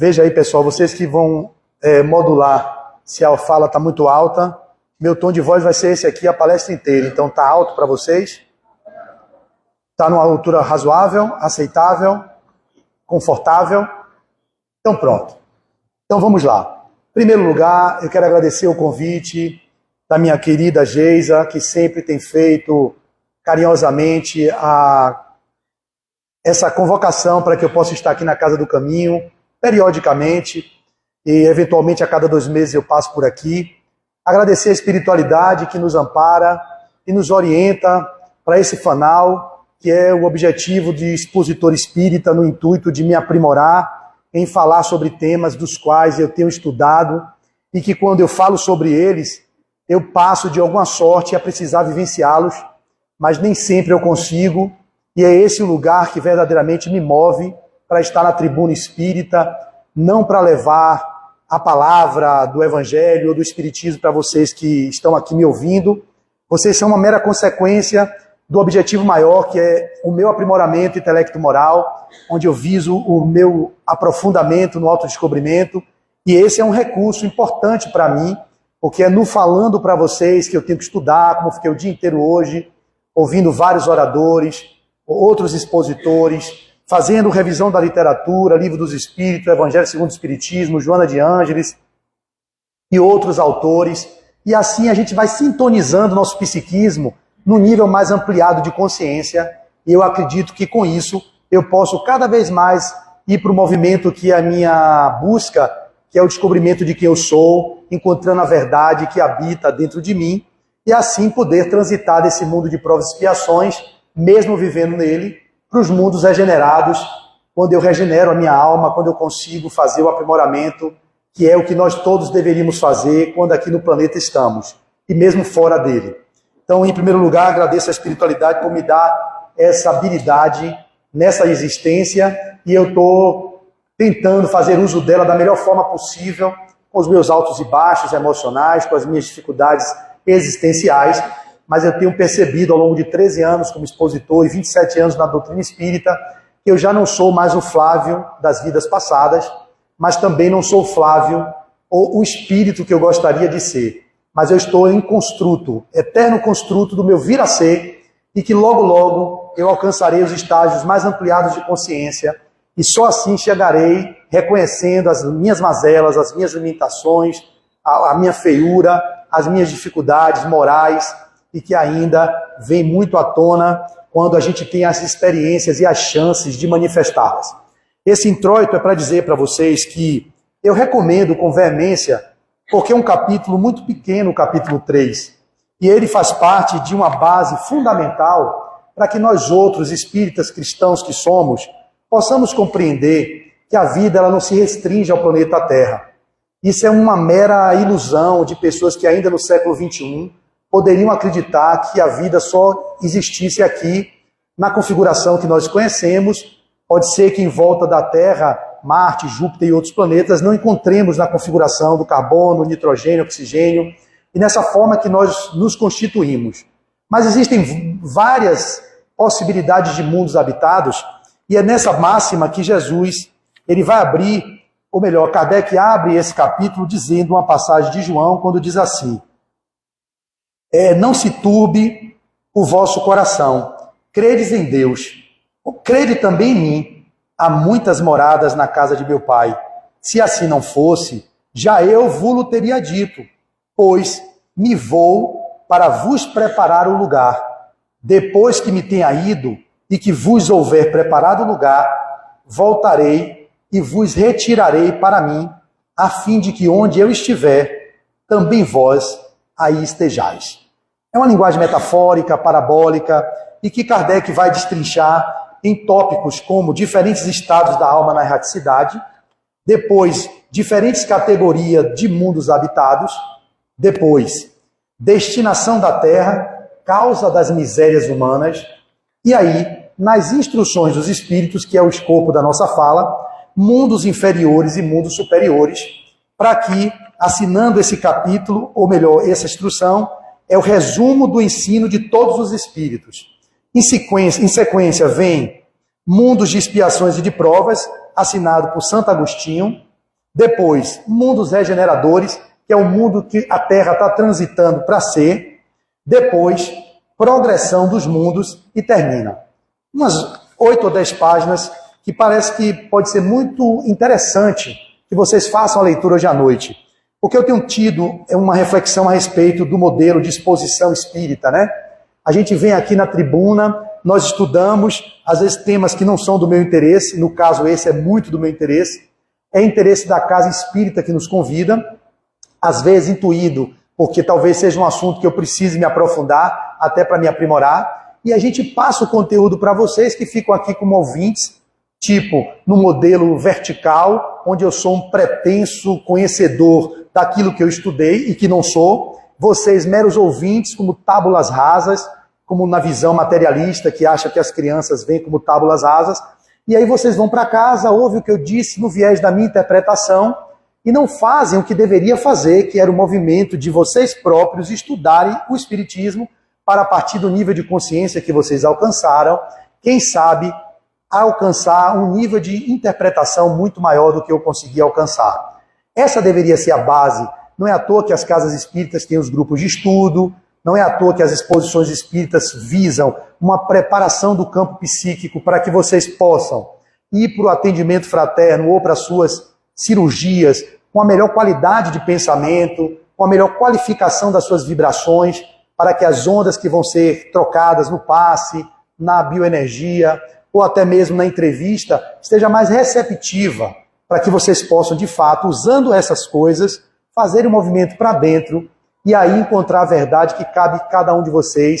Veja aí, pessoal, vocês que vão modular se a fala está muito alta. Meu tom de voz vai ser esse aqui a palestra inteira. Então está alto para vocês? Está numa altura razoável, aceitável, confortável? Então pronto. Então vamos lá. Em primeiro lugar, eu quero agradecer o convite da minha querida Geisa, que sempre tem feito carinhosamente essa convocação para que eu possa estar aqui na Casa do Caminho, periodicamente, e eventualmente a cada 2 meses eu passo por aqui. Agradecer a espiritualidade que nos ampara e nos orienta para esse fanal, que é o objetivo de expositor espírita no intuito de me aprimorar em falar sobre temas dos quais eu tenho estudado e que quando eu falo sobre eles, eu passo de alguma sorte a precisar vivenciá-los, mas nem sempre eu consigo, e é esse o lugar que verdadeiramente me move para estar na tribuna espírita, não para levar a palavra do Evangelho ou do Espiritismo para vocês que estão aqui me ouvindo. Vocês são uma mera consequência do objetivo maior, que é o meu aprimoramento intelecto-moral, onde eu viso o meu aprofundamento no autodescobrimento, e esse é um recurso importante para mim, porque é no falando para vocês que eu tenho que estudar, como fiquei o dia inteiro hoje, ouvindo vários oradores, outros expositores, fazendo revisão da literatura, Livro dos Espíritos, Evangelho segundo o Espiritismo, Joana de Ângeles e outros autores. E assim a gente vai sintonizando nosso psiquismo no nível mais ampliado de consciência. E eu acredito que com isso eu posso cada vez mais ir para o movimento que é a minha busca, que é o descobrimento de quem eu sou, encontrando a verdade que habita dentro de mim, e assim poder transitar desse mundo de provas e expiações, mesmo vivendo nele, para os mundos regenerados, quando eu regenero a minha alma, quando eu consigo fazer o aprimoramento, que é o que nós todos deveríamos fazer quando aqui no planeta estamos, e mesmo fora dele. Então, em primeiro lugar, agradeço a espiritualidade por me dar essa habilidade nessa existência, e eu estou tentando fazer uso dela da melhor forma possível, com os meus altos e baixos emocionais, com as minhas dificuldades existenciais, mas eu tenho percebido ao longo de 13 anos como expositor e 27 anos na doutrina espírita, que eu já não sou mais o Flávio das vidas passadas, mas também não sou o Flávio ou o espírito que eu gostaria de ser. Mas eu estou em construto, eterno construto do meu vir a ser, e que logo, logo eu alcançarei os estágios mais ampliados de consciência, e só assim chegarei reconhecendo as minhas mazelas, as minhas limitações, a minha feiura, as minhas dificuldades morais, e que ainda vem muito à tona quando a gente tem as experiências e as chances de manifestá-las. Esse introito é para dizer para vocês que eu recomendo com veemência, porque é um capítulo muito pequeno, o capítulo 3, e ele faz parte de uma base fundamental para que nós outros espíritas cristãos que somos, possamos compreender que a vida ela não se restringe ao planeta Terra. Isso é uma mera ilusão de pessoas que ainda no século XXI poderiam acreditar que a vida só existisse aqui na configuração que nós conhecemos. Pode ser que em volta da Terra, Marte, Júpiter e outros planetas não encontremos na configuração do carbono, nitrogênio, oxigênio, e nessa forma que nós nos constituímos. Mas existem várias possibilidades de mundos habitados, e é nessa máxima que Jesus ele vai abrir, ou melhor, Kardec abre esse capítulo dizendo uma passagem de João, quando diz assim: não se turbe o vosso coração, credes em Deus, crede também em mim, há muitas moradas na casa de meu Pai. Se assim não fosse, já eu vos teria dito, pois me vou para vos preparar o lugar. Depois que me tenha ido e que vos houver preparado o lugar, voltarei e vos retirarei para mim, a fim de que onde eu estiver, também vós aí estejais. É uma linguagem metafórica, parabólica, e que Kardec vai destrinchar em tópicos como diferentes estados da alma na erraticidade, depois diferentes categorias de mundos habitados, depois destinação da Terra, causa das misérias humanas, e aí, nas instruções dos espíritos, que é o escopo da nossa fala, mundos inferiores e mundos superiores, para que, assinando esse capítulo, ou melhor, essa instrução, é o resumo do ensino de todos os espíritos. Em sequência vem Mundos de Expiações e de Provas, assinado por Santo Agostinho, Depois, mundos regeneradores, que é o mundo que a Terra está transitando para ser. Depois, progressão dos mundos e termina. Umas 8 ou 10 páginas que parece que pode ser muito interessante que vocês façam a leitura hoje à noite. Porque eu tenho tido uma reflexão a respeito do modelo de exposição espírita, né? A gente vem aqui na tribuna, nós estudamos, às vezes temas que não são do meu interesse, no caso esse é muito do meu interesse, é interesse da casa espírita que nos convida, às vezes intuído, porque talvez seja um assunto que eu precise me aprofundar, até para me aprimorar, e a gente passa o conteúdo para vocês que ficam aqui como ouvintes, tipo no modelo vertical, onde eu sou um pretenso conhecedor daquilo que eu estudei e que não sou, vocês meros ouvintes como tábulas rasas, como na visão materialista que acha que as crianças vêm como tábulas rasas, e aí vocês vão para casa, ouvem o que eu disse no viés da minha interpretação e não fazem o que deveria fazer, que era o movimento de vocês próprios estudarem o Espiritismo para, a partir do nível de consciência que vocês alcançaram, quem sabe alcançar um nível de interpretação muito maior do que eu consegui alcançar. Essa deveria ser a base. Não é à toa que as casas espíritas têm os grupos de estudo, não é à toa que as exposições espíritas visam uma preparação do campo psíquico para que vocês possam ir para o atendimento fraterno ou para as suas cirurgias com a melhor qualidade de pensamento, com a melhor qualificação das suas vibrações, para que as ondas que vão ser trocadas no passe, na bioenergia ou até mesmo na entrevista esteja mais receptiva, para que vocês possam, de fato, usando essas coisas, fazer um movimento para dentro e aí encontrar a verdade que cabe a cada um de vocês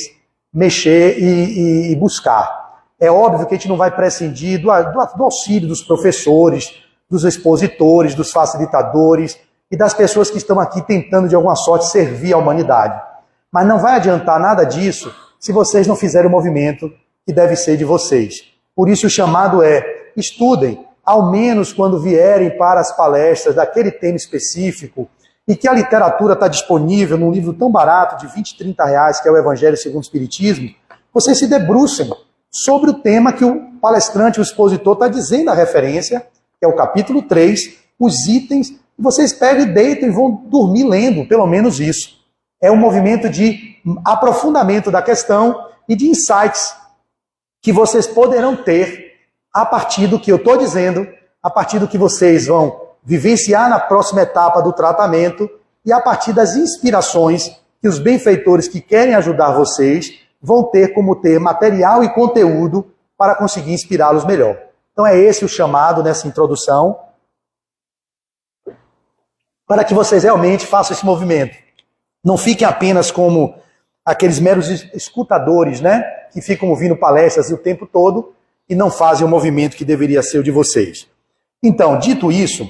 mexer e buscar. É óbvio que a gente não vai prescindir do auxílio dos professores, dos expositores, dos facilitadores e das pessoas que estão aqui tentando, de alguma sorte, servir a humanidade. Mas não vai adiantar nada disso se vocês não fizerem o movimento que deve ser de vocês. Por isso o chamado é: estudem, ao menos quando vierem para as palestras daquele tema específico, e que a literatura está disponível num livro tão barato, de 20, 30 reais, que é o Evangelho segundo o Espiritismo, vocês se debrucem sobre o tema que o palestrante, o expositor, está dizendo a referência, que é o capítulo 3, os itens, e vocês pegam e deitam e vão dormir lendo, pelo menos isso. É um movimento de aprofundamento da questão e de insights que vocês poderão ter a partir do que eu estou dizendo, a partir do que vocês vão vivenciar na próxima etapa do tratamento e a partir das inspirações que os benfeitores que querem ajudar vocês vão ter como ter material e conteúdo para conseguir inspirá-los melhor. Então é esse o chamado nessa introdução, para que vocês realmente façam esse movimento. Não fiquem apenas como aqueles meros escutadores, né, que ficam ouvindo palestras o tempo todo e não fazem o movimento que deveria ser o de vocês. Então, dito isso,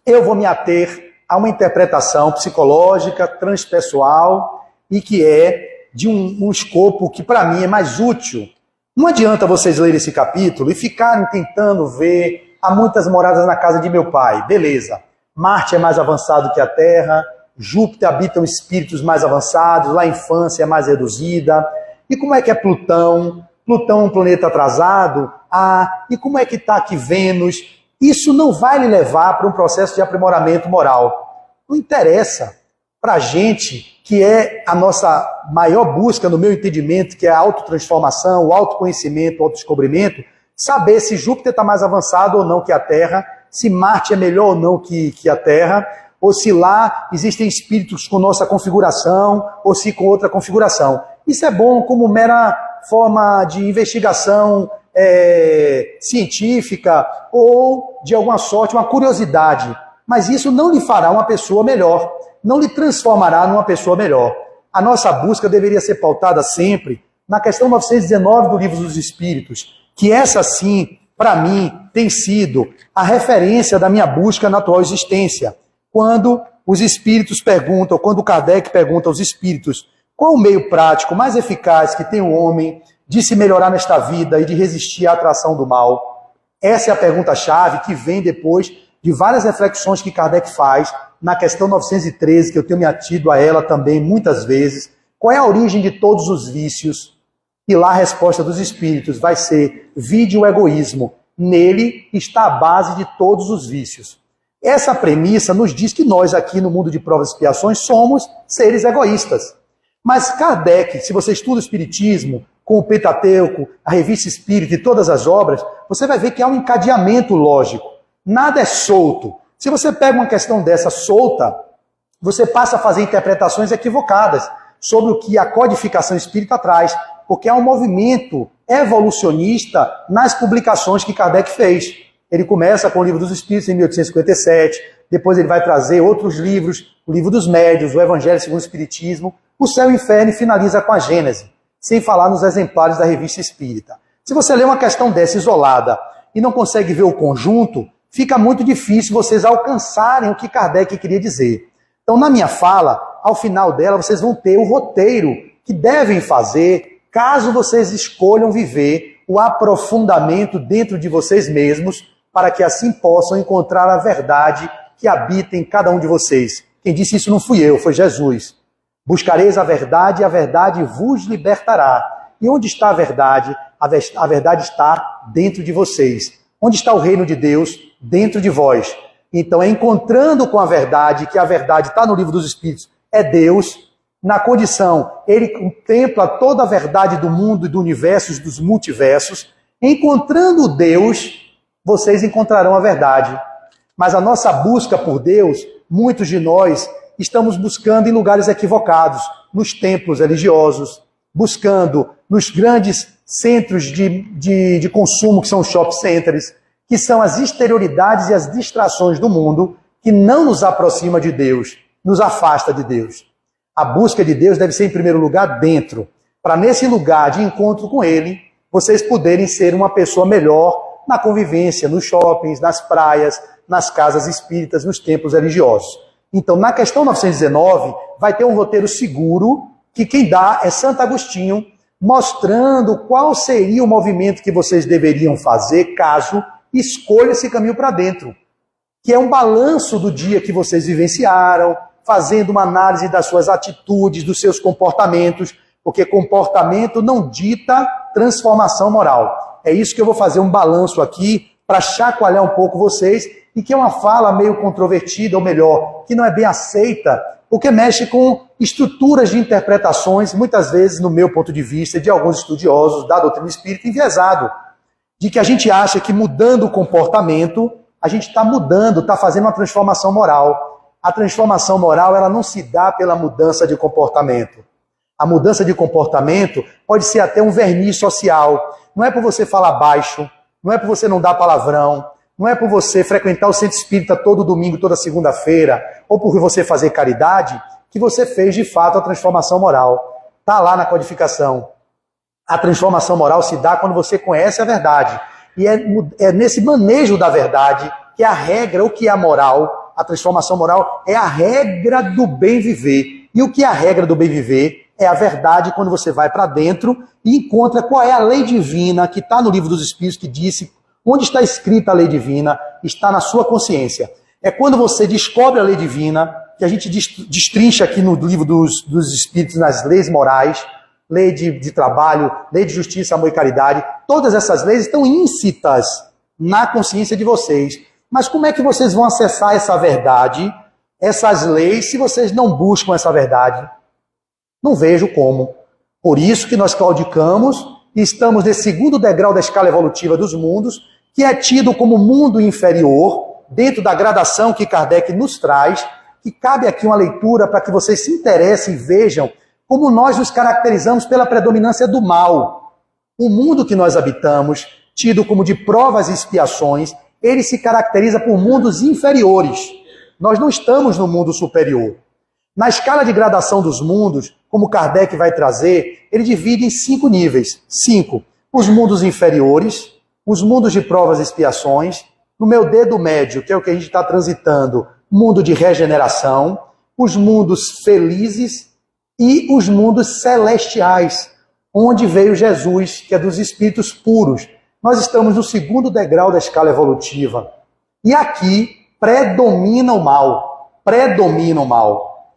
eu vou me ater a uma interpretação psicológica, transpessoal e que é de um escopo que para mim é mais útil. Não adianta vocês lerem esse capítulo e ficarem tentando ver há muitas moradas na casa de meu pai. Beleza, Marte é mais avançado que a Terra, Júpiter habitam espíritos mais avançados, lá a infância é mais reduzida. E como é que é Plutão? Plutão é um planeta atrasado? E como é que está aqui Vênus? Isso não vai lhe levar para um processo de aprimoramento moral. Não interessa para a gente, que é a nossa maior busca, no meu entendimento, que é a autotransformação, o autoconhecimento, o autodescobrimento, saber se Júpiter está mais avançado ou não que a Terra, se Marte é melhor ou não que a Terra, ou se lá existem espíritos com nossa configuração, ou se com outra configuração. Isso é bom como mera forma de investigação científica ou, de alguma sorte, uma curiosidade. Mas isso não lhe fará uma pessoa melhor, não lhe transformará numa pessoa melhor. A nossa busca deveria ser pautada sempre na questão 919 do Livro dos Espíritos, que essa sim, para mim, tem sido a referência da minha busca na atual existência. Quando os espíritos perguntam, quando Kardec pergunta aos espíritos qual o meio prático mais eficaz que tem o homem de se melhorar nesta vida e de resistir à atração do mal? Essa é a pergunta-chave que vem depois de várias reflexões que Kardec faz na questão 913, que eu tenho me atido a ela também muitas vezes. Qual é a origem de todos os vícios? E lá a resposta dos espíritos vai ser: vide o egoísmo. Nele está a base de todos os vícios. Essa premissa nos diz que nós aqui no mundo de provas e expiações somos seres egoístas. Mas Kardec, se você estuda o Espiritismo, com o Pentateuco, a Revista Espírita e todas as obras, você vai ver que há um encadeamento lógico. Nada é solto. Se você pega uma questão dessa solta, você passa a fazer interpretações equivocadas sobre o que a codificação espírita traz, porque há um movimento evolucionista nas publicações que Kardec fez. Ele começa com o Livro dos Espíritos em 1857, depois ele vai trazer outros livros, o Livro dos Médiuns, o Evangelho segundo o Espiritismo, o Céu e o Inferno, e finaliza com a Gênese, sem falar nos exemplares da Revista Espírita. Se você lê uma questão dessa isolada e não consegue ver o conjunto, fica muito difícil vocês alcançarem o que Kardec queria dizer. Então, na minha fala, ao final dela, vocês vão ter o roteiro que devem fazer caso vocês escolham viver o aprofundamento dentro de vocês mesmos, para que assim possam encontrar a verdade que habita em cada um de vocês. Quem disse isso não fui eu, foi Jesus. Buscareis a verdade e a verdade vos libertará. E onde está a verdade? A verdade está dentro de vocês. Onde está o reino de Deus? Dentro de vós. Então é encontrando com a verdade, que a verdade está no Livro dos Espíritos, é Deus, na condição, ele contempla toda a verdade do mundo e do universo, dos multiversos. Encontrando Deus, vocês encontrarão a verdade. Mas a nossa busca por Deus, muitos de nós estamos buscando em lugares equivocados, nos templos religiosos, buscando nos grandes centros de consumo, que são os shopping centers, que são as exterioridades e as distrações do mundo, que não nos aproxima de Deus, nos afasta de Deus. A busca de Deus deve ser, em primeiro lugar, dentro, para nesse lugar de encontro com Ele, vocês poderem ser uma pessoa melhor na convivência, nos shoppings, nas praias, nas casas espíritas, nos templos religiosos. Então, na questão 919, vai ter um roteiro seguro, que quem dá é Santo Agostinho, mostrando qual seria o movimento que vocês deveriam fazer caso escolha esse caminho para dentro, que é um balanço do dia que vocês vivenciaram, fazendo uma análise das suas atitudes, dos seus comportamentos, porque comportamento não dita transformação moral. É isso que eu vou fazer um balanço aqui para chacoalhar um pouco vocês, e que é uma fala meio controvertida, ou melhor, que não é bem aceita, porque mexe com estruturas de interpretações, muitas vezes, no meu ponto de vista, de alguns estudiosos da doutrina espírita, enviesado, de que a gente acha que mudando o comportamento, a gente está mudando, está fazendo uma transformação moral. A transformação moral, ela não se dá pela mudança de comportamento. A mudança de comportamento pode ser até um verniz social. Não é por você falar baixo, não é por você não dar palavrão, não é por você frequentar o centro espírita todo domingo, toda segunda-feira, ou por você fazer caridade, que você fez de fato a transformação moral. Está lá na codificação. A transformação moral se dá quando você conhece a verdade. E é nesse manejo da verdade que a regra, o que é a moral, a transformação moral é a regra do bem viver. E o que é a regra do bem viver? É a verdade quando você vai para dentro e encontra qual é a lei divina que está no Livro dos Espíritos, que disse onde está escrita a lei divina, está na sua consciência. É quando você descobre a lei divina, que a gente destrincha aqui no Livro dos Espíritos, nas leis morais, lei de trabalho, lei de justiça, amor e caridade. Todas essas leis estão íncitas na consciência de vocês. Mas como é que vocês vão acessar essa verdade, essas leis, se vocês não buscam essa verdade? Não vejo como. Por isso que nós claudicamos e estamos nesse segundo degrau da escala evolutiva dos mundos, que é tido como mundo inferior, dentro da gradação que Kardec nos traz, que cabe aqui uma leitura para que vocês se interessem e vejam como nós nos caracterizamos pela predominância do mal. O mundo que nós habitamos, tido como de provas e expiações, ele se caracteriza por mundos inferiores. Nós não estamos no mundo superior. Na escala de gradação dos mundos, como Kardec vai trazer, ele divide em 5 níveis. 5. Os mundos inferiores, os mundos de provas e expiações, no meu dedo médio, que é o que a gente está transitando, mundo de regeneração, os mundos felizes e os mundos celestiais, onde veio Jesus, que é dos espíritos puros. Nós estamos no segundo degrau da escala evolutiva. E aqui predomina o mal. Predomina o mal.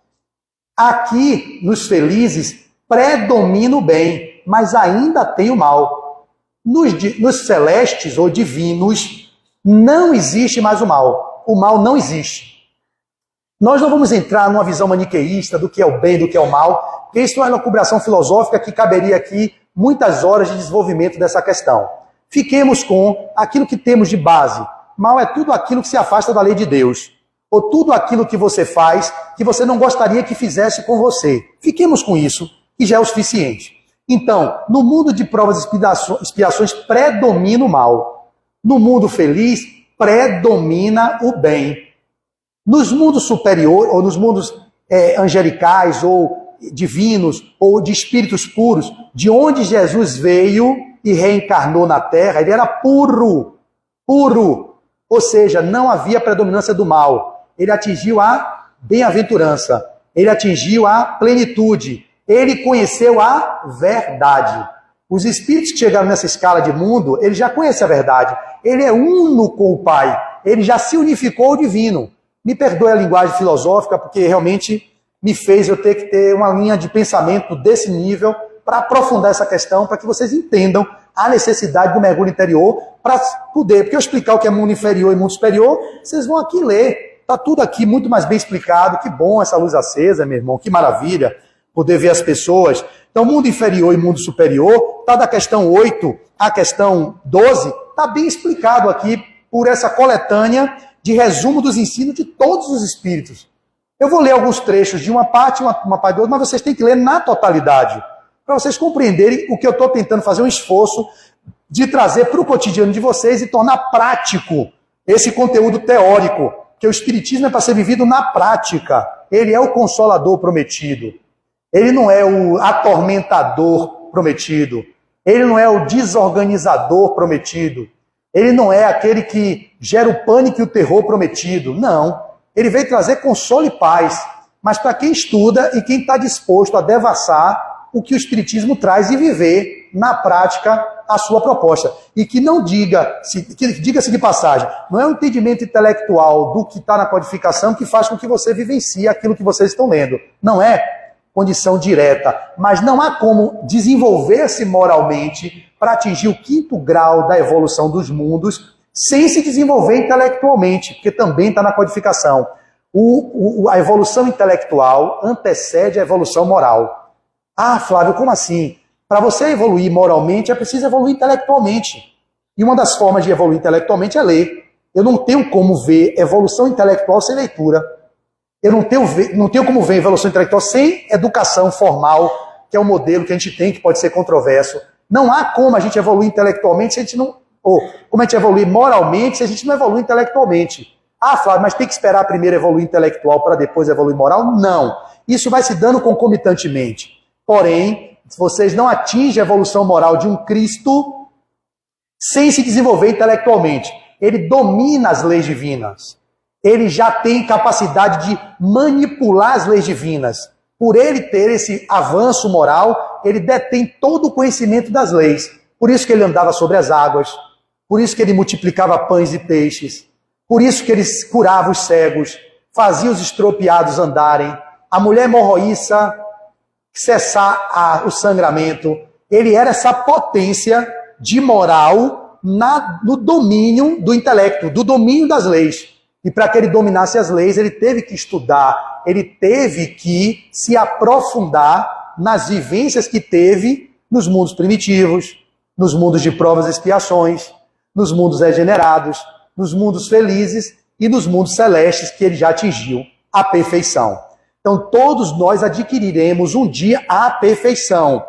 Aqui, nos felizes, predomina o bem, mas ainda tem o mal. Nos celestes ou divinos, não existe mais o mal. o mal não existe. Nós não vamos entrar numa visão maniqueísta do que é o bem e do que é o mal, porque isso é uma elucubração filosófica que caberia aqui muitas horas de desenvolvimento dessa questão. Fiquemos com aquilo que temos de base. Mal é tudo aquilo que se afasta da lei de Deus, ou tudo aquilo que você faz que você não gostaria que fizesse com você. Fiquemos com isso, que já é o suficiente. Então, no mundo de provas e expiações predomina o mal. No mundo feliz, predomina o bem. Nos mundos superiores, ou nos mundos angelicais, ou divinos, ou de espíritos puros, de onde Jesus veio e reencarnou na Terra, ele era puro, puro. Ou seja, não havia predominância do mal. Ele atingiu a bem-aventurança, ele atingiu a plenitude, ele conheceu a verdade. Os espíritos que chegaram nessa escala de mundo, ele já conhece a verdade. Ele é uno com o Pai, ele já se unificou ao divino. Me perdoe a linguagem filosófica, porque realmente me fez eu ter que ter uma linha de pensamento desse nível para aprofundar essa questão, para que vocês entendam a necessidade do mergulho interior, para poder, porque eu explicar o que é mundo inferior e mundo superior, vocês vão aqui ler. Está tudo aqui muito mais bem explicado. Que bom essa luz acesa, meu irmão, que maravilha poder ver as pessoas. Então, mundo inferior e mundo superior, está da questão 8 à questão 12, está bem explicado aqui por essa coletânea de resumo dos ensinos de todos os espíritos. Eu vou ler alguns trechos de uma parte e uma parte de outra, mas vocês têm que ler na totalidade, para vocês compreenderem o que eu estou tentando fazer um esforço de trazer para o cotidiano de vocês e tornar prático esse conteúdo teórico, que o Espiritismo é para ser vivido na prática. Ele é o consolador prometido. Ele não é o atormentador prometido. Ele não é o desorganizador prometido. Ele não é aquele que gera o pânico e o terror prometido. Não. Ele veio trazer consolo e paz. Mas para quem estuda e quem está disposto a devassar o que o Espiritismo traz e viver na prática a sua proposta. E que não diga-se de passagem, não é o entendimento intelectual do que está na codificação que faz com que você vivencie aquilo que vocês estão lendo. Não é condição direta, mas não há como desenvolver-se moralmente para atingir o 5º grau da evolução dos mundos sem se desenvolver intelectualmente, porque também está na codificação. A evolução intelectual antecede a evolução moral. Ah, Flávio, como assim? Para você evoluir moralmente, é preciso evoluir intelectualmente. E uma das formas de evoluir intelectualmente é ler. Eu não tenho como ver evolução intelectual sem leitura. Eu não tenho como ver evolução intelectual sem educação formal, que é o modelo que a gente tem, que pode ser controverso. Não há como a gente evoluir intelectualmente se a gente não... Ou como a gente evoluir moralmente se a gente não evolui intelectualmente. Ah, Flávio, mas tem que esperar primeiro evoluir intelectual para depois evoluir moral? Não. Isso vai se dando concomitantemente. Porém, vocês não atingem a evolução moral de um Cristo sem se desenvolver intelectualmente. Ele domina as leis divinas. Ele já tem capacidade de manipular as leis divinas. Por ele ter esse avanço moral, ele detém todo o conhecimento das leis. Por isso que ele andava sobre as águas. Por isso que ele multiplicava pães e peixes. Por isso que ele curava os cegos, fazia os estropiados andarem. A mulher hemorroíça cessar o sangramento. Ele era essa potência de moral no domínio do intelecto, do domínio das leis. E para que ele dominasse as leis, ele teve que estudar, ele teve que se aprofundar nas vivências que teve nos mundos primitivos, nos mundos de provas e expiações, nos mundos regenerados, nos mundos felizes e nos mundos celestes que ele já atingiu a perfeição. Então, todos nós adquiriremos um dia a perfeição.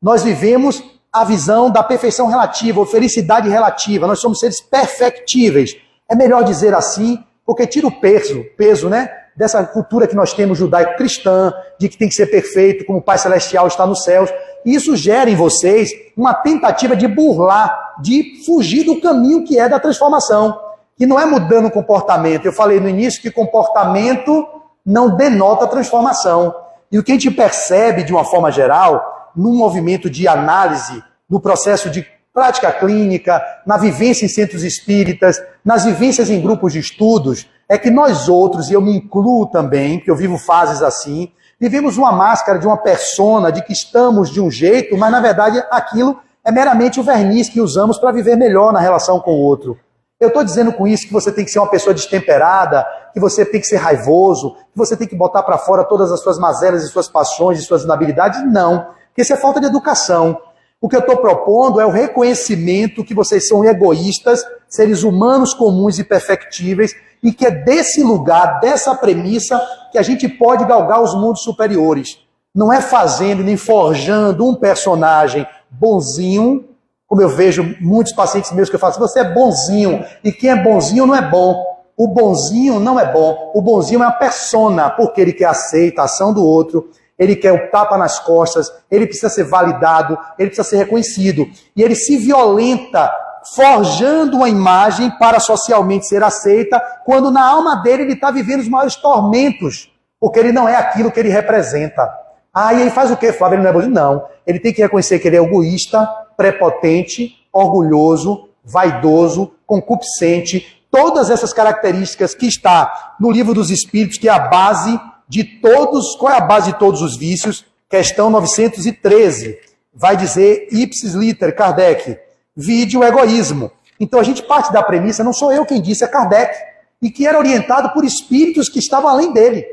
Nós vivemos a visão da perfeição relativa, ou felicidade relativa. Nós somos seres perfectíveis. É melhor dizer assim, porque tira o peso, né, dessa cultura que nós temos judaico-cristã, de que tem que ser perfeito, como o Pai Celestial está nos céus. E isso gera em vocês uma tentativa de burlar, de fugir do caminho que é da transformação, que não é mudando o comportamento. Eu falei no início que comportamento não denota transformação. E o que a gente percebe, de uma forma geral, no movimento de análise, no processo de prática clínica, na vivência em centros espíritas, nas vivências em grupos de estudos, é que nós outros, e eu me incluo também, porque eu vivo fases assim, vivemos uma máscara de uma persona, de que estamos de um jeito, mas na verdade aquilo é meramente o verniz que usamos para viver melhor na relação com o outro. Eu estou dizendo com isso que você tem que ser uma pessoa destemperada, que você tem que ser raivoso, que você tem que botar para fora todas as suas mazelas e suas paixões e suas inabilidades. Não, porque isso é falta de educação. O que eu estou propondo é o reconhecimento que vocês são egoístas, seres humanos comuns e perfectíveis, e que é desse lugar, dessa premissa, que a gente pode galgar os mundos superiores. Não é fazendo nem forjando um personagem bonzinho, como eu vejo muitos pacientes meus que eu falo assim, você é bonzinho, e quem é bonzinho não é bom. O bonzinho não é bom. O bonzinho é uma persona, porque ele quer a aceitação do outro, ele quer o tapa nas costas, ele precisa ser validado, ele precisa ser reconhecido. E ele se violenta forjando uma imagem para socialmente ser aceita, quando na alma dele ele está vivendo os maiores tormentos, porque ele não é aquilo que ele representa. Ah, e ele faz o quê, Flávio? Ele não é bonzinho? Não. Ele tem que reconhecer que ele é egoísta, prepotente, orgulhoso, vaidoso, concupiscente, todas essas características que está no Livro dos Espíritos, que é a base de todos. Qual é a base de todos os vícios? Questão 913. Vai dizer ipsis liter, Kardec, vide o egoísmo. Então a gente parte da premissa, não sou eu quem disse, é Kardec, e que era orientado por espíritos que estavam além dele.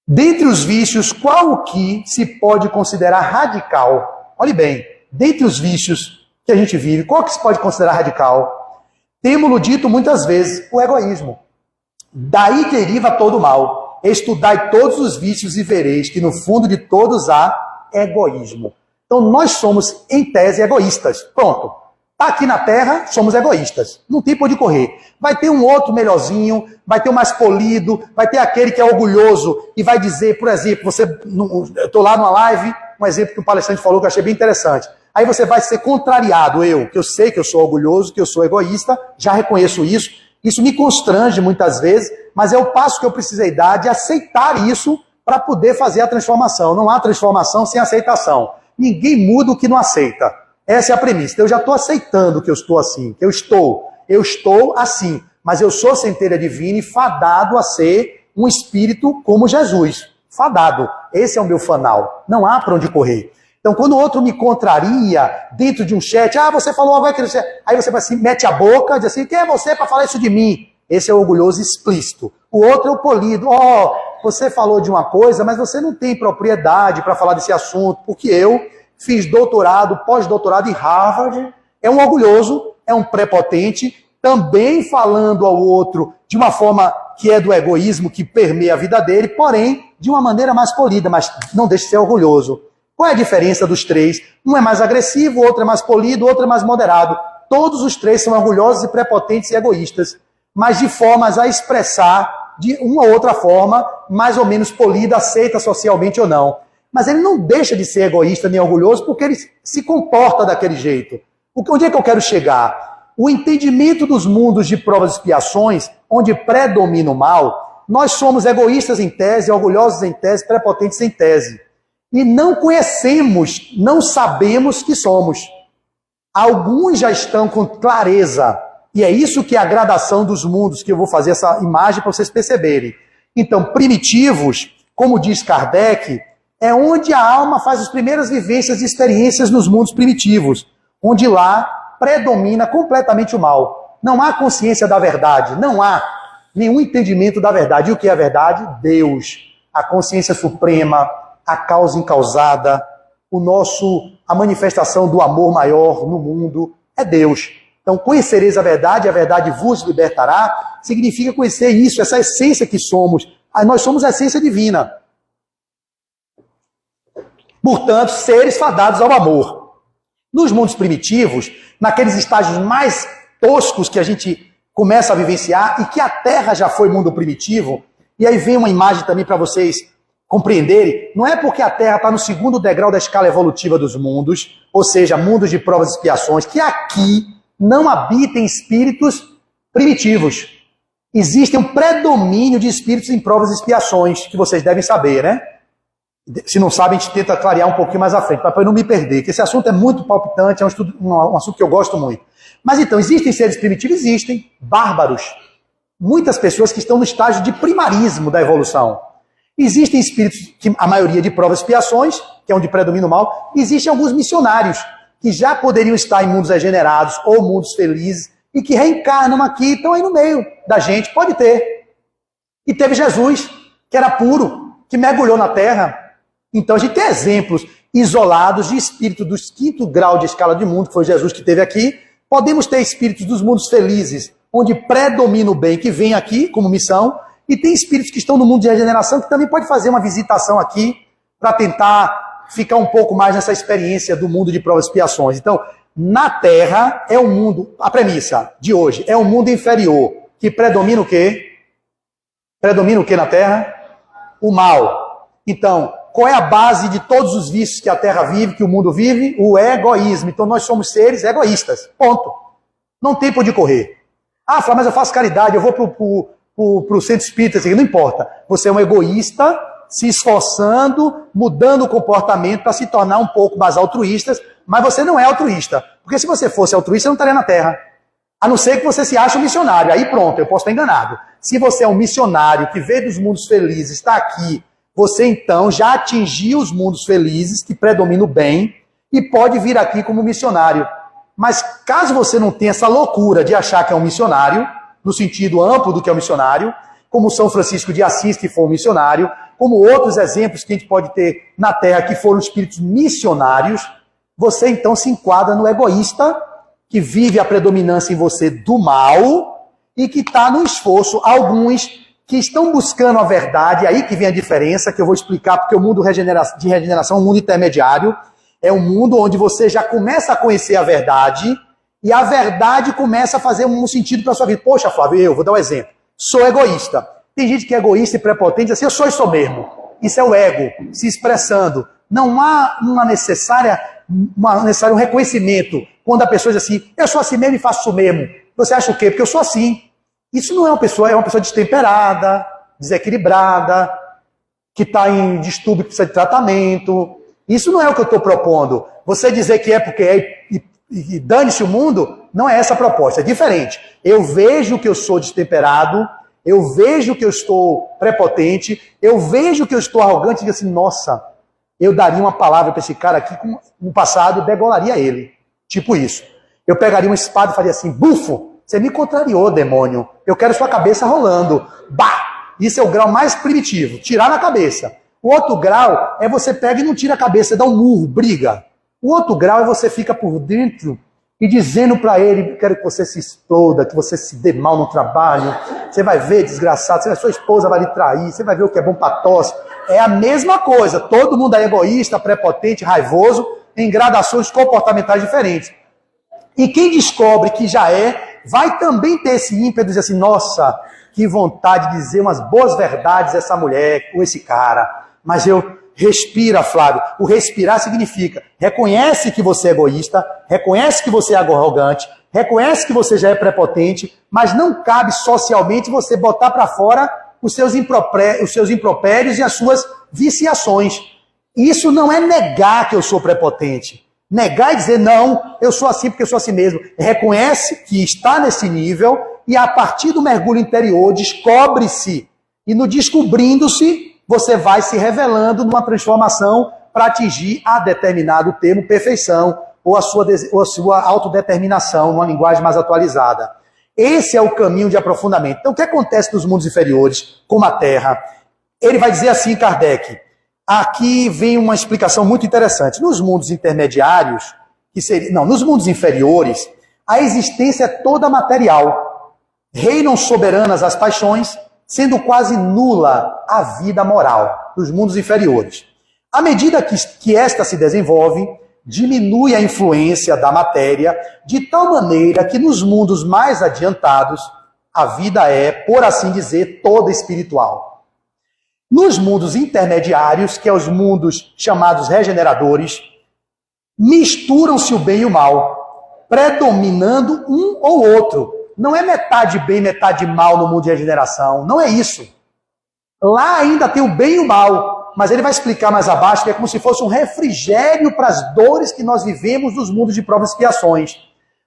Dentre os vícios, qual o que se pode considerar radical? Olhe bem, dentre os vícios que a gente vive, qual que se pode considerar radical? Temos-lo dito muitas vezes, o egoísmo. Daí deriva todo o mal. Estudai todos os vícios e vereis que no fundo de todos há egoísmo. Então nós somos, em tese, egoístas. Pronto. Está aqui na Terra, somos egoístas. Não tem por onde correr. Vai ter um outro melhorzinho, vai ter um mais polido, vai ter aquele que é orgulhoso e vai dizer, por exemplo, eu estou lá numa live, um exemplo que o palestrante falou que eu achei bem interessante. Aí você vai ser contrariado, que eu sei que eu sou orgulhoso, que eu sou egoísta, já reconheço isso. Isso me constrange muitas vezes, mas é o passo que eu precisei dar de aceitar isso para poder fazer a transformação. Não há transformação sem aceitação. Ninguém muda o que não aceita. Essa é a premissa. Eu já estou aceitando que eu estou assim, que eu estou assim, mas eu sou centelha divina e fadado a ser um espírito como Jesus. Fadado. Esse é o meu fanal. Não há para onde correr. Então, quando o outro me contraria dentro de um chat, você falou algo aqui, aí você assim, mete a boca, diz assim, quem é você para falar isso de mim? Esse é o orgulhoso explícito. O outro é o polido. Você falou de uma coisa, mas você não tem propriedade para falar desse assunto, porque eu fiz doutorado, pós-doutorado em Harvard. É um orgulhoso, é um prepotente, também falando ao outro de uma forma que é do egoísmo, que permeia a vida dele, porém de uma maneira mais polida, mas não deixa de ser orgulhoso. Qual é a diferença dos três? Um é mais agressivo, o outro é mais polido, o outro é mais moderado. Todos os três são orgulhosos e prepotentes e egoístas, mas de formas a expressar de uma ou outra forma, mais ou menos polida, aceita socialmente ou não. Mas ele não deixa de ser egoísta nem orgulhoso porque ele se comporta daquele jeito. Onde é que eu quero chegar? O entendimento dos mundos de provas e expiações, onde predomina o mal, nós somos egoístas em tese, orgulhosos em tese, prepotentes em tese. E não conhecemos, não sabemos que somos. Alguns já estão com clareza. E é isso que é a gradação dos mundos, que eu vou fazer essa imagem para vocês perceberem. Então, primitivos, como diz Kardec, é onde a alma faz as primeiras vivências e experiências nos mundos primitivos, onde lá predomina completamente o mal. Não há consciência da verdade, não há nenhum entendimento da verdade. E o que é a verdade? Deus, a consciência suprema, a causa incausada, a manifestação do amor maior no mundo é Deus. Então, conhecereis a verdade vos libertará, significa conhecer isso, essa essência que somos. Nós somos a essência divina. Portanto, seres fadados ao amor. Nos mundos primitivos, naqueles estágios mais toscos que a gente começa a vivenciar, e que a Terra já foi mundo primitivo, e aí vem uma imagem também para vocês compreenderem, não é porque a Terra está no segundo degrau da escala evolutiva dos mundos, ou seja, mundos de provas e expiações, que aqui não habitem espíritos primitivos. Existe um predomínio de espíritos em provas e expiações, que vocês devem saber, né? Se não sabem, a gente tenta clarear um pouquinho mais à frente, para eu não me perder, que esse assunto é muito palpitante, é um assunto que eu gosto muito. Mas então, existem seres primitivos? Existem. Bárbaros. Muitas pessoas que estão no estágio de primarismo da evolução. Existem espíritos, que a maioria de provas e expiações, que é onde predomina o mal. Existem alguns missionários, que já poderiam estar em mundos regenerados ou mundos felizes, e que reencarnam aqui, estão aí no meio da gente, pode ter. E teve Jesus, que era puro, que mergulhou na terra. Então a gente tem exemplos isolados de espírito do 5º grau de escala de mundo, que foi Jesus que teve aqui. Podemos ter espíritos dos mundos felizes, onde predomina o bem, que vem aqui como missão, e tem espíritos que estão no mundo de regeneração, que também pode fazer uma visitação aqui, para tentar ficar um pouco mais nessa experiência do mundo de provas e expiações. Então, na Terra é um mundo, a premissa de hoje, é um mundo inferior, que predomina o quê? Predomina o quê na Terra? O mal. Então, qual é a base de todos os vícios que a Terra vive, que o mundo vive? O egoísmo. Então nós somos seres egoístas. Ponto. Não tem por onde correr. Ah, Flávio, mas eu faço caridade, eu vou pro centro espírita, assim, não importa. Você é um egoísta, se esforçando, mudando o comportamento para se tornar um pouco mais altruísta, mas você não é altruísta. Porque se você fosse altruísta, você não estaria na Terra. A não ser que você se ache um missionário. Aí pronto, eu posso estar enganado. Se você é um missionário que veio dos mundos felizes, está aqui, você então já atingiu os mundos felizes, que predomina o bem, e pode vir aqui como missionário. Mas caso você não tenha essa loucura de achar que é um missionário, no sentido amplo do que é um missionário, como São Francisco de Assis, que foi um missionário, como outros exemplos que a gente pode ter na Terra, que foram espíritos missionários, você então se enquadra no egoísta, que vive a predominância em você do mal, e que está no esforço, alguns que estão buscando a verdade, aí que vem a diferença, que eu vou explicar, porque o mundo de regeneração é um mundo intermediário, é um mundo onde você já começa a conhecer a verdade, e a verdade começa a fazer um sentido para a sua vida. Poxa, Flávio, eu vou dar um exemplo. Sou egoísta. Tem gente que é egoísta e prepotente, assim, eu sou isso mesmo. Isso é o ego se expressando. Não há um necessário reconhecimento quando a pessoa diz assim, eu sou assim mesmo e faço isso mesmo. Você acha o quê? Porque eu sou assim. Isso não é uma pessoa destemperada, desequilibrada, que está em distúrbio, que precisa de tratamento. Isso não é o que eu estou propondo. Você dizer que é porque é e dane-se o mundo, não é essa a proposta, é diferente. Eu vejo que eu sou destemperado, eu vejo que eu estou prepotente, eu vejo que eu estou arrogante e digo assim, nossa, eu daria uma palavra para esse cara aqui, no passado, degolaria ele. Tipo isso. Eu pegaria uma espada e faria assim, bufo, você me contrariou, demônio. Eu quero sua cabeça rolando. Bah! Isso é o grau mais primitivo, tirar na cabeça. O outro grau é você pega e não tira a cabeça, dá um murro, briga. O outro grau é você fica por dentro e dizendo para ele, quero que você se exploda, que você se dê mal no trabalho. Você vai ver, desgraçado, sua esposa vai lhe trair, você vai ver o que é bom para tosse. É a mesma coisa, todo mundo é egoísta, prepotente, raivoso, em gradações comportamentais diferentes. E quem descobre que já vai também ter esse ímpeto de dizer assim, nossa, que vontade de dizer umas boas verdades a essa mulher, ou esse cara. Mas respira, Flávio. O respirar significa, reconhece que você é egoísta, reconhece que você é arrogante, reconhece que você já é prepotente, mas não cabe socialmente você botar para fora os seus impropérios e as suas viciações. Isso não é negar que eu sou prepotente. Negar e dizer, não, eu sou assim porque eu sou assim mesmo. Reconhece que está nesse nível e a partir do mergulho interior descobre-se. E no descobrindo-se, você vai se revelando numa transformação para atingir a determinado termo perfeição ou a sua autodeterminação, numa linguagem mais atualizada. Esse é o caminho de aprofundamento. Então, o que acontece nos mundos inferiores, como a Terra? Ele vai dizer assim, Kardec, aqui vem uma explicação muito interessante. Nos mundos intermediários, nos mundos inferiores, a existência é toda material. Reinam soberanas as paixões, sendo quase nula a vida moral dos mundos inferiores. À medida que esta se desenvolve, diminui a influência da matéria, de tal maneira que nos mundos mais adiantados, a vida é, por assim dizer, toda espiritual. Nos mundos intermediários, que é os mundos chamados regeneradores, misturam-se o bem e o mal, predominando um ou outro. Não é metade bem, metade mal no mundo de regeneração. Não é isso. Lá ainda tem o bem e o mal. Mas ele vai explicar mais abaixo que é como se fosse um refrigério para as dores que nós vivemos nos mundos de provas e expiações.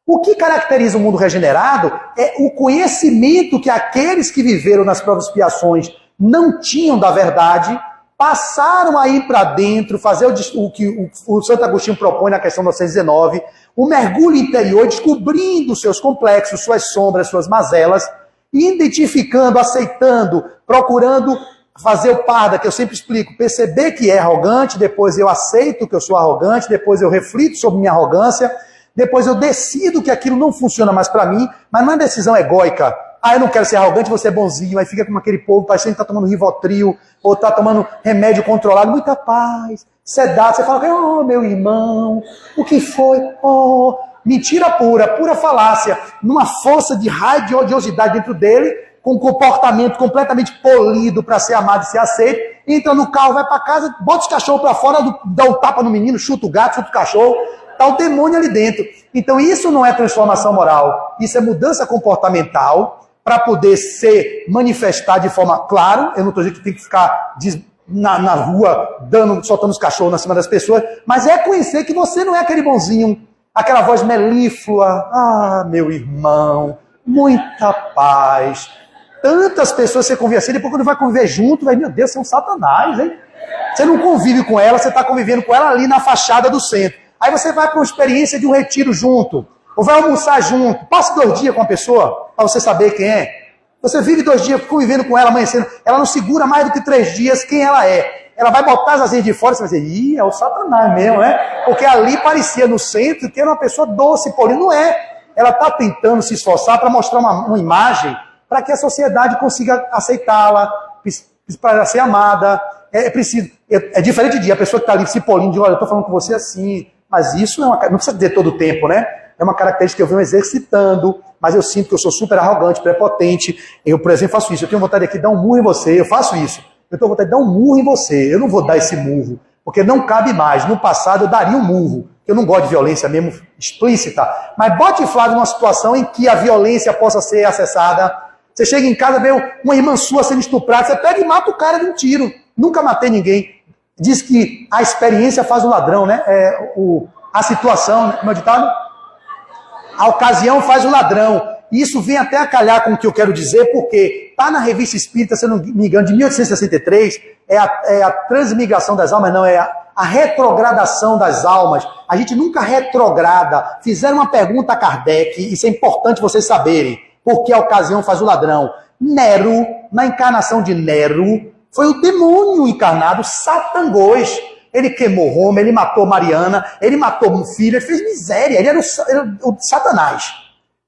O que caracteriza o mundo regenerado é o conhecimento que aqueles que viveram nas provas e expiações não tinham da verdade, passaram a ir para dentro, fazer o que o Santo Agostinho propõe na questão 919, o mergulho interior, descobrindo seus complexos, suas sombras, suas mazelas, identificando, aceitando, procurando fazer o parda, que eu sempre explico, perceber que é arrogante, depois eu aceito que eu sou arrogante, depois eu reflito sobre minha arrogância, depois eu decido que aquilo não funciona mais para mim, mas não é decisão egóica. Eu não quero ser arrogante, você é bonzinho, aí fica com aquele povo, parecendo que está tomando Rivotril, ou está tomando remédio controlado, muita paz, sedado, você fala, oh, meu irmão, o que foi? Oh, mentira pura falácia, numa força de raio de odiosidade dentro dele, com um comportamento completamente polido para ser amado e ser aceito, entra no carro, vai para casa, bota os cachorros para fora, dá um tapa no menino, chuta o gato, chuta o cachorro, está o demônio ali dentro. Então isso não é transformação moral, isso é mudança comportamental para poder se manifestar de forma, claro, eu não estou dizendo que tem que ficar na rua soltando os cachorros na cima das pessoas, mas é conhecer que você não é aquele bonzinho, aquela voz melíflua, meu irmão, muita paz. Tantas pessoas você convive assim, depois quando vai conviver junto, vai, meu Deus, você é um satanás, hein? Você não convive com ela, você está convivendo com ela ali na fachada do centro. Aí você vai para uma experiência de um retiro junto, ou vai almoçar junto, passa 2 dias com a pessoa, para você saber quem é. Você vive 2 dias convivendo com ela, amanhecendo, ela não segura mais do que 3 dias quem ela é. Ela vai botar as asinhas de fora e você vai dizer, é o satanás mesmo, né? Porque ali parecia no centro que era uma pessoa doce, porém não é. Ela está tentando se esforçar para mostrar uma imagem para que a sociedade consiga aceitá-la, para ser amada. É diferente de a pessoa que está ali se polindo, de olha, eu estou falando com você assim, mas isso não precisa dizer todo o tempo, né? É uma característica que eu venho exercitando, mas eu sinto que eu sou super arrogante, prepotente. Eu, por exemplo, faço isso. Eu tenho vontade aqui de dar um murro em você, eu faço isso. Eu tenho vontade de dar um murro em você. Eu não vou dar esse murro, porque não cabe mais. No passado eu daria um murro. Eu não gosto de violência mesmo explícita. Mas bote Flávio numa situação em que a violência possa ser acessada. Você chega em casa, vê uma irmã sua sendo estuprada, você pega e mata o cara de um tiro. Nunca matei ninguém. Diz que a experiência faz o ladrão, né? A situação, né? Como é o ditado? A ocasião faz o ladrão. E isso vem até a calhar com o que eu quero dizer, porque está na Revista Espírita, se eu não me engano, de 1863, é a transmigração das almas, não, é a retrogradação das almas. A gente nunca retrograda. Fizeram uma pergunta a Kardec, isso é importante vocês saberem, porque a ocasião faz o ladrão. Nero, na encarnação de Nero, foi o demônio encarnado, Satangos. Ele queimou Roma, ele matou Mariana, ele matou um filho, ele fez miséria, ele era o Satanás.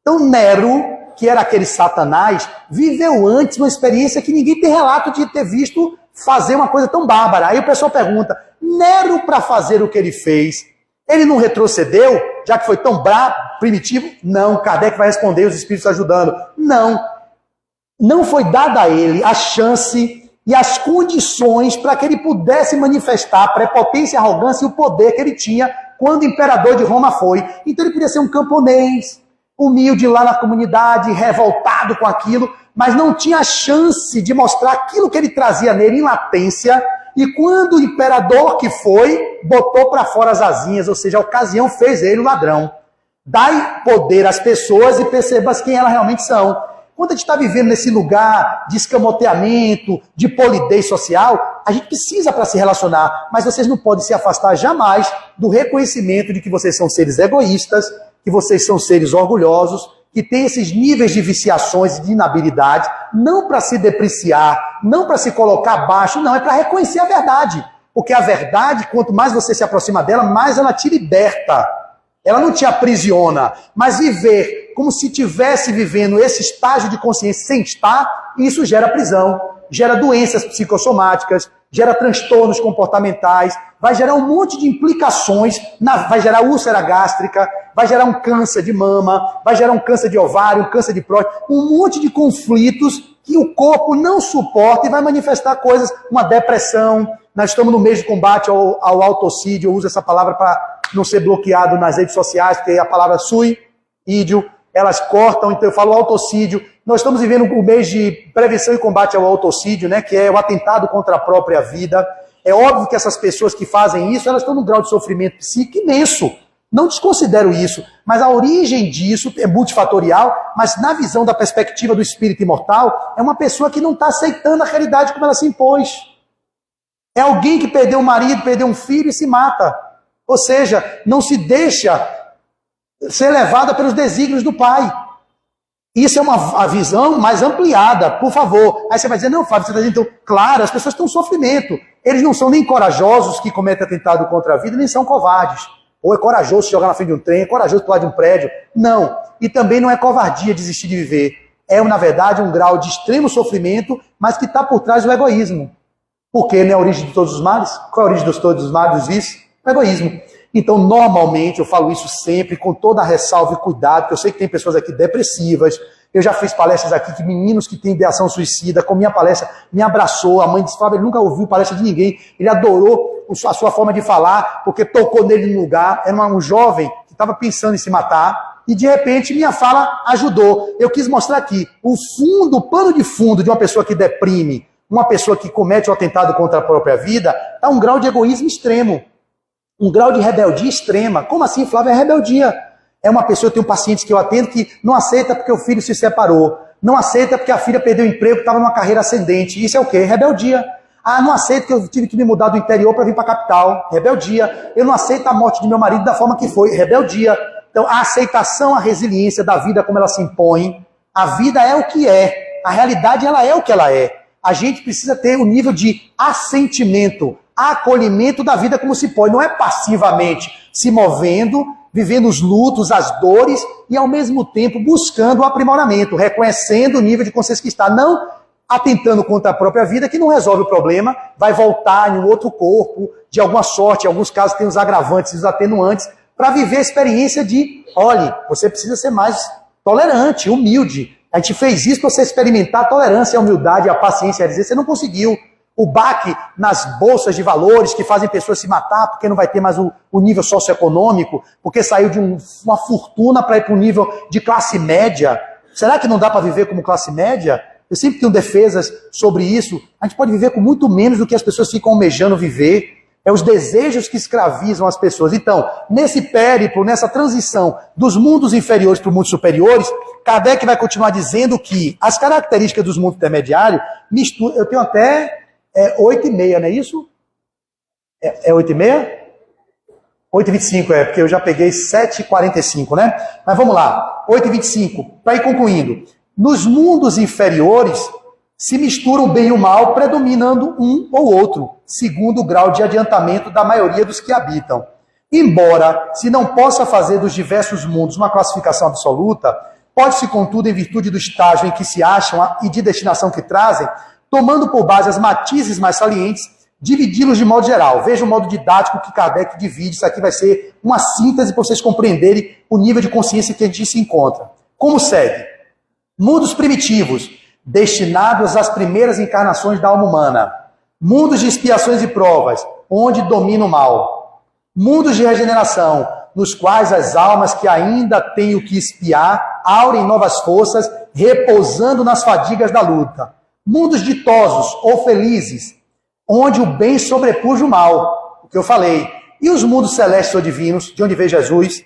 Então Nero, que era aquele Satanás, viveu antes uma experiência que ninguém tem relato de ter visto fazer uma coisa tão bárbara. Aí o pessoal pergunta, Nero, para fazer o que ele fez, ele não retrocedeu, já que foi tão bravo, primitivo? Não, Kardec vai responder, os espíritos ajudando. Não foi dada a ele a chance e as condições para que ele pudesse manifestar a prepotência, a arrogância e o poder que ele tinha quando o imperador de Roma foi. Então ele podia ser um camponês, humilde lá na comunidade, revoltado com aquilo, mas não tinha a chance de mostrar aquilo que ele trazia nele em latência, e quando o imperador que foi, botou para fora as asinhas, ou seja, a ocasião fez ele o ladrão. Dai poder às pessoas e percebas quem elas realmente são. Quando a gente está vivendo nesse lugar de escamoteamento, de polidez social, a gente precisa para se relacionar, mas vocês não podem se afastar jamais do reconhecimento de que vocês são seres egoístas, que vocês são seres orgulhosos, que têm esses níveis de viciações e de inabilidade, não para se depreciar, não para se colocar abaixo, não, é para reconhecer a verdade. Porque a verdade, quanto mais você se aproxima dela, mais ela te liberta. Ela não te aprisiona, mas viver como se estivesse vivendo esse estágio de consciência sem estar, isso gera prisão, gera doenças psicossomáticas, gera transtornos comportamentais, vai gerar um monte de implicações, vai gerar úlcera gástrica, vai gerar um câncer de mama, vai gerar um câncer de ovário, um câncer de próstata, um monte de conflitos que o corpo não suporta e vai manifestar coisas, uma depressão. Nós estamos no mês de combate ao autocídio, eu uso essa palavra para não ser bloqueado nas redes sociais, porque a palavra suicídio, elas cortam, então eu falo autocídio. Nós estamos vivendo o mês de prevenção e combate ao autocídio, né, que é o atentado contra a própria vida. É óbvio que essas pessoas que fazem isso, elas estão num grau de sofrimento psíquico imenso. Não desconsidero isso, mas a origem disso é multifatorial, mas na visão da perspectiva do espírito imortal, é uma pessoa que não está aceitando a realidade como ela se impôs. É alguém que perdeu um marido, perdeu um filho e se mata. Ou seja, não se deixa ser levada pelos desígnios do Pai. Isso é a visão mais ampliada, por favor. Aí você vai dizer, não, Fábio, você está dizendo, então, claro, as pessoas estão em sofrimento. Eles não são nem corajosos que cometem atentado contra a vida, nem são covardes. Ou é corajoso se jogar na frente de um trem, é corajoso pular de um prédio. Não. E também não é covardia desistir de viver. É, na verdade, um grau de extremo sofrimento, mas que está por trás do egoísmo. Porque não é a origem de todos os males? Qual é a origem de todos os males, dos vícios? O egoísmo. Então, normalmente, eu falo isso sempre com toda a ressalva e cuidado, porque eu sei que tem pessoas aqui depressivas. Eu já fiz palestras aqui que meninos que têm ideação suicida, com minha palestra, me abraçou. A mãe disse, Fábio, ele nunca ouviu palestra de ninguém. Ele adorou a sua forma de falar, porque tocou nele no lugar. Era um jovem que estava pensando em se matar. E, de repente, minha fala ajudou. Eu quis mostrar aqui o pano de fundo de uma pessoa que deprime, uma pessoa que comete um atentado contra a própria vida, está um grau de egoísmo extremo. Um grau de rebeldia extrema. Como assim, Flávio? É rebeldia. É uma pessoa, eu tenho pacientes que eu atendo que não aceita porque o filho se separou. Não aceita porque a filha perdeu o emprego, estava numa carreira ascendente. Isso é o quê? Rebeldia. Ah, não aceito que eu tive que me mudar do interior para vir para a capital. Rebeldia. Eu não aceito a morte de meu marido da forma que foi. Rebeldia. Então, a aceitação, a resiliência da vida como ela se impõe. A vida é o que é. A realidade, ela é o que ela é. A gente precisa ter um nível de assentimento, acolhimento da vida como se põe. Não é passivamente se movendo, vivendo os lutos, as dores e ao mesmo tempo buscando o aprimoramento, reconhecendo o nível de consciência que está, não atentando contra a própria vida, que não resolve o problema, vai voltar em um outro corpo, de alguma sorte, em alguns casos tem os agravantes e os atenuantes, para viver a experiência de, olhe, você precisa ser mais tolerante, humilde. A gente fez isso para você experimentar a tolerância, a humildade, a paciência, a dizer, você não conseguiu. O baque nas bolsas de valores que fazem pessoas se matar porque não vai ter mais o nível socioeconômico, porque saiu de uma fortuna para ir para um nível de classe média. Será que não dá para viver como classe média? Eu sempre tenho defesas sobre isso. A gente pode viver com muito menos do que as pessoas ficam almejando viver. É os desejos que escravizam as pessoas. Então, nesse périplo, nessa transição dos mundos inferiores para os mundos superiores, Kardec vai continuar dizendo que as características dos mundos intermediários misturam. Eu tenho até 8h30, não é isso? É 8h30? 8h25, porque eu já peguei 7h45, né? Mas vamos lá, 8h25, para ir concluindo. Nos mundos inferiores, se mistura o bem e o mal, predominando um ou outro, segundo o grau de adiantamento da maioria dos que habitam. Embora se não possa fazer dos diversos mundos uma classificação absoluta, pode-se, contudo, em virtude do estágio em que se acham e de destinação que trazem, tomando por base as matizes mais salientes, dividi-los de modo geral. Veja o modo didático que Kardec divide. Isso aqui vai ser uma síntese para vocês compreenderem o nível de consciência que a gente se encontra. Como segue? Mundos primitivos, destinados às primeiras encarnações da alma humana. Mundos de expiações e provas, onde domina o mal. Mundos de regeneração, nos quais as almas que ainda têm o que expiar aurem novas forças, repousando nas fadigas da luta. Mundos ditosos ou felizes, onde o bem sobrepuja o mal, o que eu falei. E os mundos celestes ou divinos, de onde veio Jesus,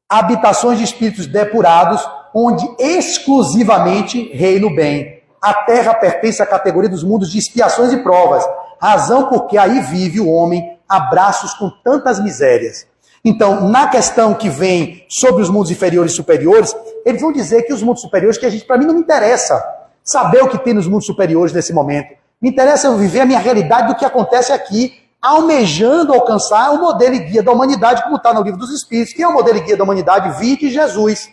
habitações de espíritos depurados, onde exclusivamente reina o bem. A terra pertence à categoria dos mundos de expiações e provas, razão porque aí vive o homem a braços com tantas misérias. Então, na questão que vem sobre os mundos inferiores e superiores, eles vão dizer que os mundos superiores, que para mim não me interessa saber o que tem nos mundos superiores nesse momento. Me interessa eu viver a minha realidade do que acontece aqui, almejando alcançar o modelo e guia da humanidade, como está no Livro dos Espíritos. Quem é o modelo e guia da humanidade? Vide Jesus.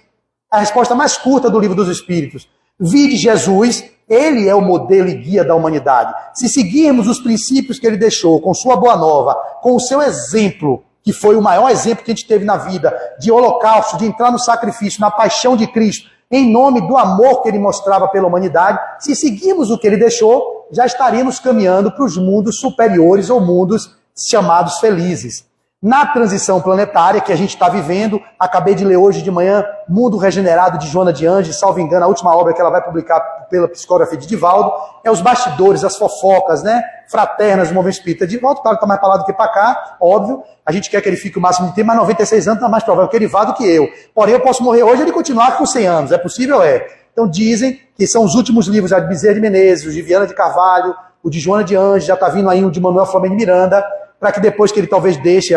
A resposta mais curta do Livro dos Espíritos. Vide Jesus, ele é o modelo e guia da humanidade. Se seguirmos os princípios que ele deixou, com sua boa nova, com o seu exemplo, que foi o maior exemplo que a gente teve na vida, de holocausto, de entrar no sacrifício, na paixão de Cristo, em nome do amor que ele mostrava pela humanidade, se seguirmos o que ele deixou, já estaremos caminhando para os mundos superiores ou mundos chamados felizes. Na transição planetária que a gente está vivendo, acabei de ler hoje de manhã Mundo Regenerado de Joana de Anjos, salvo engano, a última obra que ela vai publicar pela psicografia de Divaldo, é os bastidores, as fofocas, né, fraternas do movimento espírita. Divaldo, claro, está mais para lá do que para cá, óbvio, a gente quer que ele fique o máximo de tempo, mas 96 anos está mais provável que ele vá do que eu. Porém, eu posso morrer hoje e ele continuar com 100 anos, é possível? É. Então dizem que são os últimos livros de Bezerra de Menezes, de Viana de Carvalho, o de Joana de Anjos, já está vindo aí o de Manuel Flamengo Miranda, para que depois que ele talvez deixe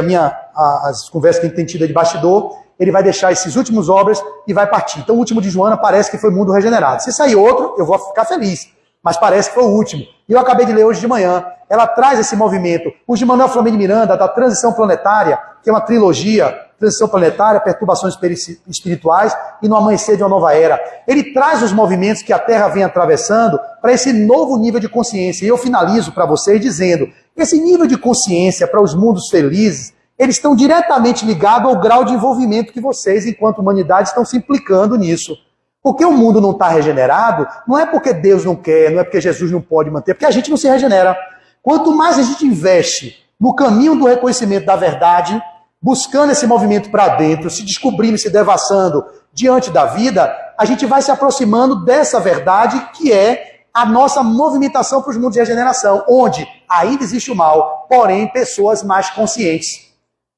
as conversas que a gente tem tido de bastidor, ele vai deixar esses últimos obras e vai partir. Então o último de Joana parece que foi Mundo Regenerado. Se sair outro, eu vou ficar feliz, mas parece que foi o último. E eu acabei de ler hoje de manhã, ela traz esse movimento, o de Manuel Flamengo Miranda, da Transição Planetária, que é uma trilogia, Transição Planetária, Perturbações Espirituais e No Amanhecer de uma Nova Era. Ele traz os movimentos que a Terra vem atravessando para esse novo nível de consciência. E eu finalizo para vocês dizendo, esse nível de consciência para os mundos felizes, eles estão diretamente ligados ao grau de envolvimento que vocês, enquanto humanidade, estão se implicando nisso. Porque o mundo não está regenerado, não é porque Deus não quer, não é porque Jesus não pode manter, é porque a gente não se regenera. Quanto mais a gente investe no caminho do reconhecimento da verdade, buscando esse movimento para dentro, se descobrindo, se devassando diante da vida, a gente vai se aproximando dessa verdade que é a nossa movimentação para os mundos de regeneração, onde ainda existe o mal, porém pessoas mais conscientes.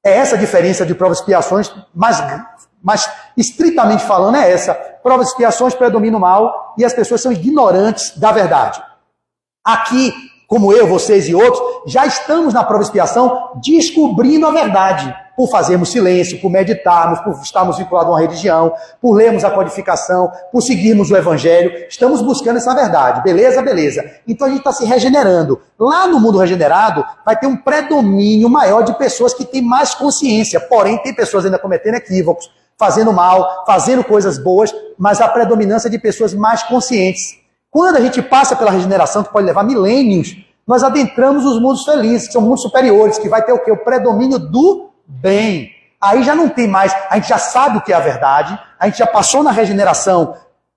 É essa a diferença de provas e expiações, mas estritamente falando é essa. Provas e expiações predominam o mal e as pessoas são ignorantes da verdade. Aqui, como eu, vocês e outros, já estamos na prova e expiação descobrindo a verdade. Por fazermos silêncio, por meditarmos, por estarmos vinculados a uma religião, por lermos a codificação, por seguirmos o evangelho. Estamos buscando essa verdade. Beleza? Beleza. Então a gente está se regenerando. Lá no mundo regenerado, vai ter um predomínio maior de pessoas que têm mais consciência. Porém, tem pessoas ainda cometendo equívocos, fazendo mal, fazendo coisas boas, mas a predominância de pessoas mais conscientes. Quando a gente passa pela regeneração, que pode levar milênios, nós adentramos os mundos felizes, que são mundos superiores, que vai ter o quê? O predomínio do bem. Aí já não tem mais, a gente já sabe o que é a verdade, a gente já passou na regeneração,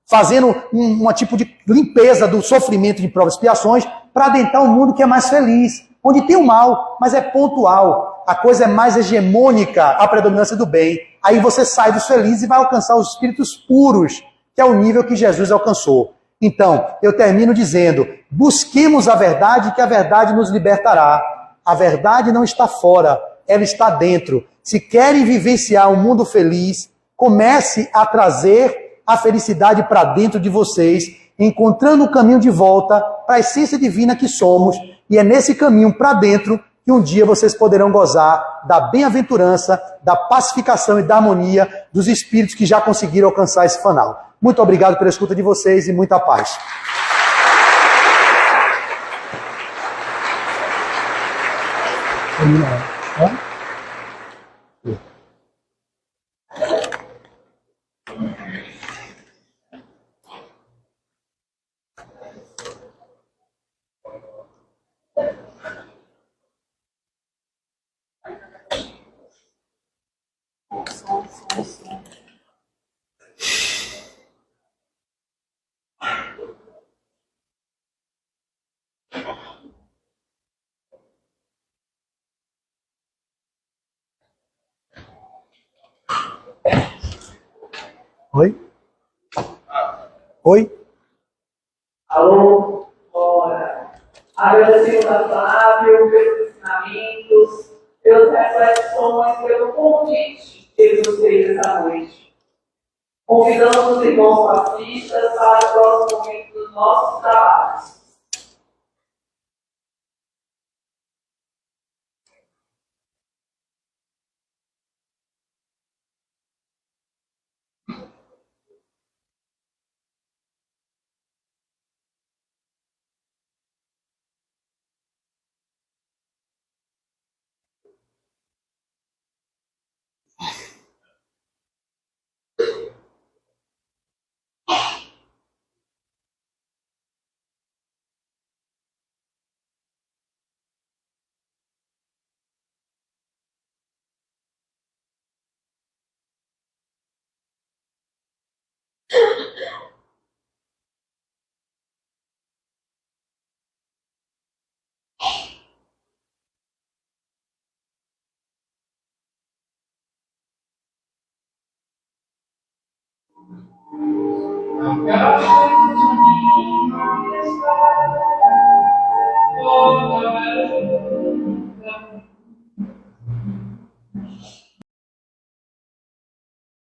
fazendo um tipo de limpeza do sofrimento de provas e expiações, para adentrar um mundo que é mais feliz, onde tem o mal, mas é pontual. A coisa é mais hegemônica, a predominância do bem. Aí você sai dos felizes e vai alcançar os espíritos puros, que é o nível que Jesus alcançou. Então, eu termino dizendo, busquemos a verdade, que a verdade nos libertará. A verdade não está fora, ela está dentro. Se querem vivenciar um mundo feliz, comece a trazer a felicidade para dentro de vocês, encontrando o caminho de volta para a essência divina que somos, e é nesse caminho para dentro que um dia vocês poderão gozar da bem-aventurança, da pacificação e da harmonia dos espíritos que já conseguiram alcançar esse fanal. Muito obrigado pela escuta de vocês e muita paz. Oi? Oi? Alô? Ora. Agradecemos a Flávio pelos ensinamentos, pelas reflexões, pelo convite que ele nos fez essa noite. Convidamos os irmãos fascistas para o próximo momento dos nossos trabalhos. Gracias.